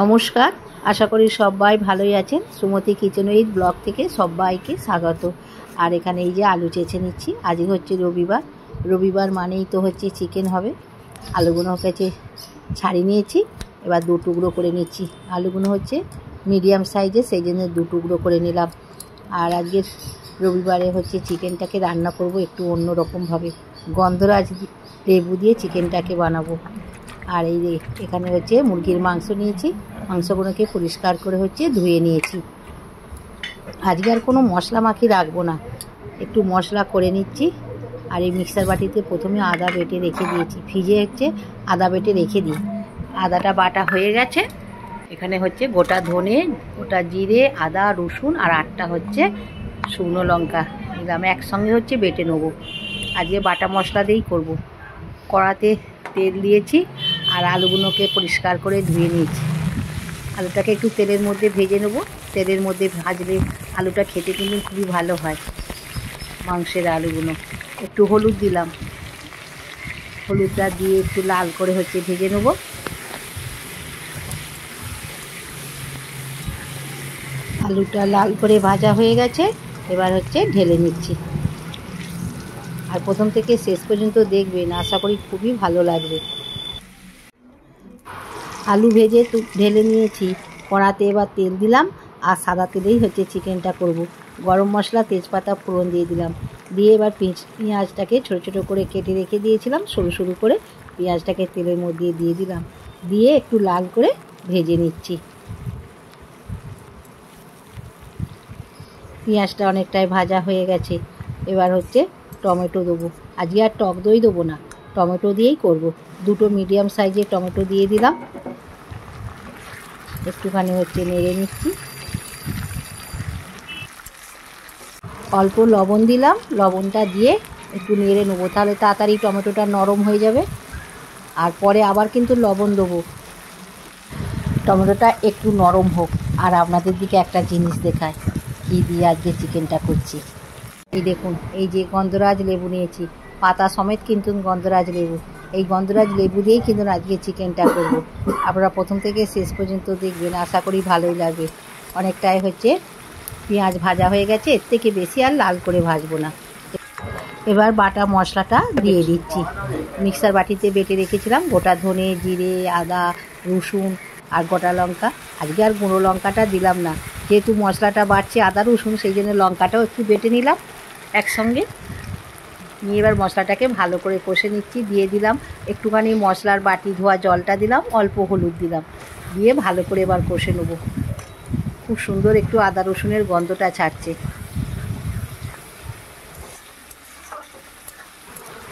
নমস্কার, আশা করি সবাই ভালোই আছেন। সুমতি কিচেন উইথ ব্লগ থেকে সবাইকে স্বাগত। আর এখানে এই যে আলু চেঁচে নিচ্ছি। আজকে হচ্ছে রবিবার মানেই তো হচ্ছে চিকেন হবে। আলুগুলো হচ্ছে ছাড়িয়ে নিয়েছি, এবার দু টুকরো করে নিচ্ছি। আলুগুলো হচ্ছে মিডিয়াম সাইজের, সেই জন্য দু টুকরো করে নিলাম। আর আজকে রবিবারে হচ্ছে চিকেনটাকে রান্না করব একটু অন্য রকমভাবে, গন্ধরাজ লেবু দিয়ে চিকেনটাকে বানাবো। আর এই যে এখানে হচ্ছে মুরগির মাংস নিয়েছি, মাংসগুলোকে পরিষ্কার করে হচ্ছে ধুয়ে নিয়েছি। আজকে আর কোনো মশলা মাখি রাখবো না, একটু মশলা করে নিচ্ছি। আর এই মিক্সার বাটিতে প্রথমে আদা বেটে রেখে দিয়েছি, ফ্রিজে হচ্ছে আদা বেটে রেখে দিই। আদাটা বাটা হয়ে গেছে। এখানে হচ্ছে গোটা ধনে, গোটা জিরে, আদা, রসুন আর 8টা হচ্ছে শুকনো লঙ্কা নিলাম, একসঙ্গে হচ্ছে বেটে নেবো। আজকে বাটা মশলা দিয়েই করব। কড়াতে তেল দিয়েছি আর আলুগুলোকে পরিষ্কার করে ধুয়ে নিয়েছি। আলুটাকে একটু তেলের মধ্যে ভেজে নেব। তেলের মধ্যে ভাজলে আলুটা খেতে কিন্তু খুবই ভালো হয়। মাংসের আলুগুলো একটু হলুদ দিলাম, হলুদটা দিয়ে একটু লাল করে হচ্ছে ভেজে নেব। আলুটা লাল করে ভাজা হয়ে গেছে, এবার হচ্ছে ঢেলে নিচ্ছি। আর প্রথম থেকে শেষ পর্যন্ত দেখবেন, আশা করি খুবই ভালো লাগবে। আলু ভেজে ঢেলে নিয়েছি। কড়াতে এবার তেল দিলাম, আর সাদা তেলেই হচ্ছে চিকেনটা করব। গরম মশলা, তেজপাতা ফোড়ন দিয়ে দিলাম। দিয়ে এবার পেঁয়াজটাকে ছোটো ছোটো করে কেটে রেখে দিয়েছিলাম, সরু সরু করে পেঁয়াজটাকে তেলের মধ্যে দিয়ে দিলাম। দিয়ে একটু লাল করে ভেজে নিচ্ছি। পেঁয়াজটা অনেকটাই ভাজা হয়ে গেছে। এবার হচ্ছে টমেটো দেবো। আজকে আর টক দই দেবো না, টমেটো দিয়েই করব। দুটো মিডিয়াম সাইজের টমেটো দিয়ে দিলাম। একটুখানি হচ্ছে নেড়ে নিচ্ছি। অল্প লবণ দিলাম, লবণটা দিয়ে একটু নেড়ে নেবো, তাহলে তাড়াতাড়ি টমেটোটা নরম হয়ে যাবে। আর পরে আবার কিন্তু লবণ দেবো। টমেটোটা একটু নরম হোক। আর আপনাদের দিকে একটা জিনিস দেখায়, কী দিয়ে আজকে চিকেনটা করছি। এই দেখুন, এই যে গন্ধরাজ লেবু নিয়েছি, পাতা সমেত কিন্তু গন্ধরাজ লেবু। এই গন্ধরাজ লেবু দিয়েই কিন্তু আজকে চিকেনটা করব। আপনারা প্রথম থেকে শেষ পর্যন্ত দেখবেন, আশা করি ভালোই লাগবে। অনেকটাই হচ্ছে পেঁয়াজ ভাজা হয়ে গেছে, এর থেকে বেশি আর লাল করে ভাজবো না। এবার বাটা মশলাটা দিয়ে দিচ্ছি। মিক্সার বাটিতে বেটে রেখেছিলাম গোটা ধনে, জিরে, আদা, রসুন আর গোটা লঙ্কা। আজকে আর গুঁড়ো লঙ্কাটা দিলাম না, যেহেতু মশলাটা বাড়ছে আদা রসুন, সেই জন্য লঙ্কাটাও একটু বেটে নিলাম একসঙ্গে নিয়ে। এবার মশলাটাকে ভালো করে কষে নিচ্ছি। দিয়ে দিলাম একটুখানি মশলার বাটি ধোয়া জলটা দিলাম, অল্প হলুদ দিলাম, দিয়ে ভালো করে এবার কষে নেব। খুব সুন্দর একটু আদা রসুনের গন্ধটা ছাড়ছে।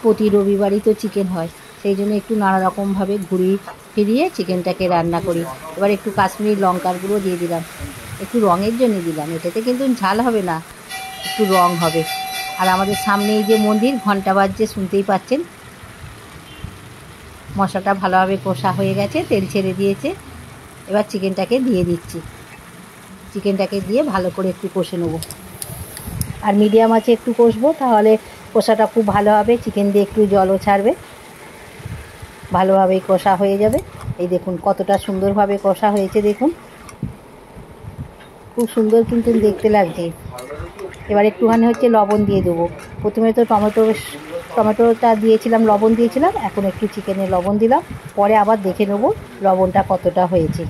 প্রতি রবিবারই তো চিকেন হয়, সেই জন্য একটু নানা রকমভাবে ঘুরিয়ে ফিরিয়ে চিকেনটাকে রান্না করি। এবার একটু কাশ্মীরি লঙ্কার গুঁড়ো দিয়ে দিলাম, একটু রঙের জন্য দিলাম। এটাতে কিন্তু ঝাল হবে না, একটু রং হবে। আর আমাদের সামনে এই যে মন্দির, ঘন্টা বাজছে, শুনতেই পাচ্ছেন। মশলাটা ভালোভাবে কষা হয়ে গেছে, তেল ছেড়ে দিয়েছে। এবার চিকেনটাকে দিয়ে দিচ্ছি। চিকেনটাকে দিয়ে ভালো করে একটু কষে নেব। আর মিডিয়াম আছে একটু কষবো, তাহলে কষাটা খুব ভালো হবে। চিকেন দিয়ে একটু জলও ছাড়বে, ভালোভাবেই কষা হয়ে যাবে। এই দেখুন কতটা সুন্দরভাবে কষা হয়েছে, দেখুন খুব সুন্দর কিন্তু দেখতে লাগছে। এবার একটুখানি হচ্ছে লবণ দিয়ে দেবো। প্রথমে তো টমেটোটা দিয়েছিলাম, লবণ দিয়েছিলাম, এখন একটু চিকেনে লবণ দিলাম, পরে আবার দেখে নেবো লবণটা কতটা হয়েছে।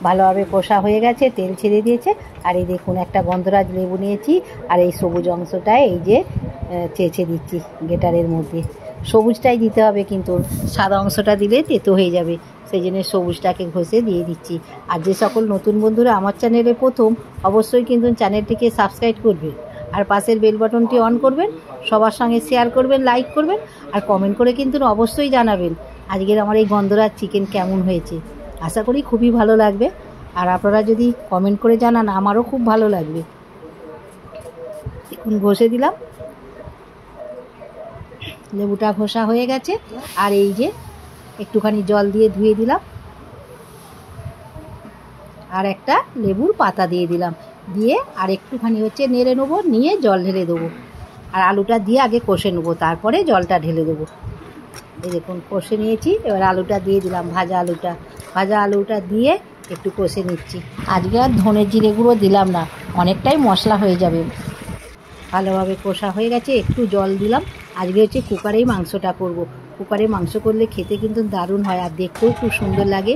ভালোভাবে কষা হয়ে গেছে, তেল ছেড়ে দিয়েছে। আর এই দেখুন একটা গন্ধরাজ লেবু নিয়েছি, আর এই সবুজ অংশটা এই যে চেঁচে দিচ্ছি গ্রেটারের মধ্যে। সবুজটাই দিতে হবে, কিন্তু সাদা অংশটা দিলে তেতো হয়ে যাবে, সেই জন্য সবুজটাকে ঘষে দিয়ে দিচ্ছি। আর যে সকল নতুন বন্ধুরা আমার চ্যানেলে প্রথম, অবশ্যই কিন্তু চ্যানেলটিকে সাবস্ক্রাইব করবেন, আর পাশের বেল বাটনটি অন করবেন, সবার সঙ্গে শেয়ার করবেন, লাইক করবেন, আর কমেন্ট করে কিন্তু অবশ্যই জানাবেন আজকের আমার এই গন্ধরাজ চিকেন কেমন হয়েছে। আশা করি খুবই ভালো লাগবে। আর আপনারা যদি কমেন্ট করে জানান, আমারও খুব ভালো লাগবে। এখন ঘষে দিলাম, লেবুটা ঘষা হয়ে গেছে। আর এই যে একটুখানি জল দিয়ে ধুয়ে দিলাম, আর একটা লেবুর পাতা দিয়ে দিলাম, দিয়ে আর একটুখানি হচ্ছে নেড়ে নেবো, নিয়ে জল ঢেলে দেবো। আর আলুটা দিয়ে আগে কষে নেবো, তারপরে জলটা ঢেলে দেবো। এই দেখুন কষে নিয়েছি। এবার আলুটা দিয়ে দিলাম, ভাজা আলুটা। ভাজা আলুটা দিয়ে একটু কষে নিচ্ছি। আজকে আর ধনের জিরে গুঁড়ো দিলাম না, অনেকটাই মশলা হয়ে যাবে। ভালোভাবে কষা হয়ে গেছে, একটু জল দিলাম। আজকে হচ্ছে কুকারেই মাংসটা করব। কুকারে মাংস করলে খেতে কিন্তু দারুণ হয়, আর দেখতেও খুব সুন্দর লাগে।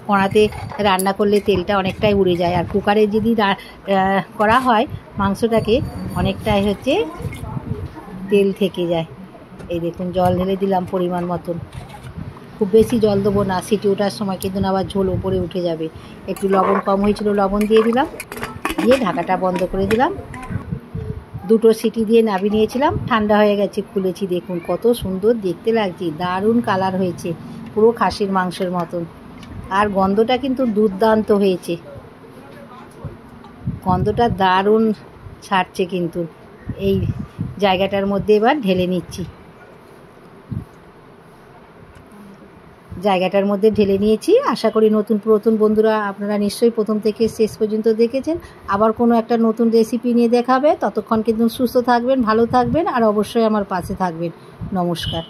কড়াতে রান্না করলে তেলটা অনেকটাই উড়ে যায়, আর কুকারে যদি করা হয় মাংসটাকে অনেকটাই হচ্ছে তেল থেকে যায়। এই দেখুন জল ঢেলে দিলাম পরিমাণ মতন, খুব বেশি জল দেবো না, সিটি ওঠার সময় কিন্তু আবার ঝোল ওপরে উঠে যাবে। একটু লবণ কম হয়েছিল, লবণ দিয়ে দিলাম, দিয়ে ঢাকাটা বন্ধ করে দিলাম। 2টো সিটি দিয়ে নামিয়ে নিয়েছিলাম, ঠান্ডা হয়ে গেছে, খুলেছি, দেখুন কত সুন্দর দেখতে লাগছে, দারুণ কালার হয়েছে, পুরো খাসির মাংসের মতন। আর গন্ধটা কিন্তু দুর্দান্ত হয়েছে, গন্ধটা দারুণ ছাড়ছে কিন্তু। এই জায়গাটার মধ্যে এবার ঢেলে নিচ্ছি, জায়গাটার মধ্যে ঢেলে নিয়েছি। আশা করি নতুন পুরাতন বন্ধুরা আপনারা নিশ্চয়ই প্রথম থেকে শেষ পর্যন্ত দেখেছেন। আবার কোনো একটা নতুন রেসিপি নিয়ে দেখাবে, ততক্ষণ কিন্তু সুস্থ থাকবেন, ভালো থাকবেন, আর অবশ্যই আমার পাশে থাকবেন। নমস্কার।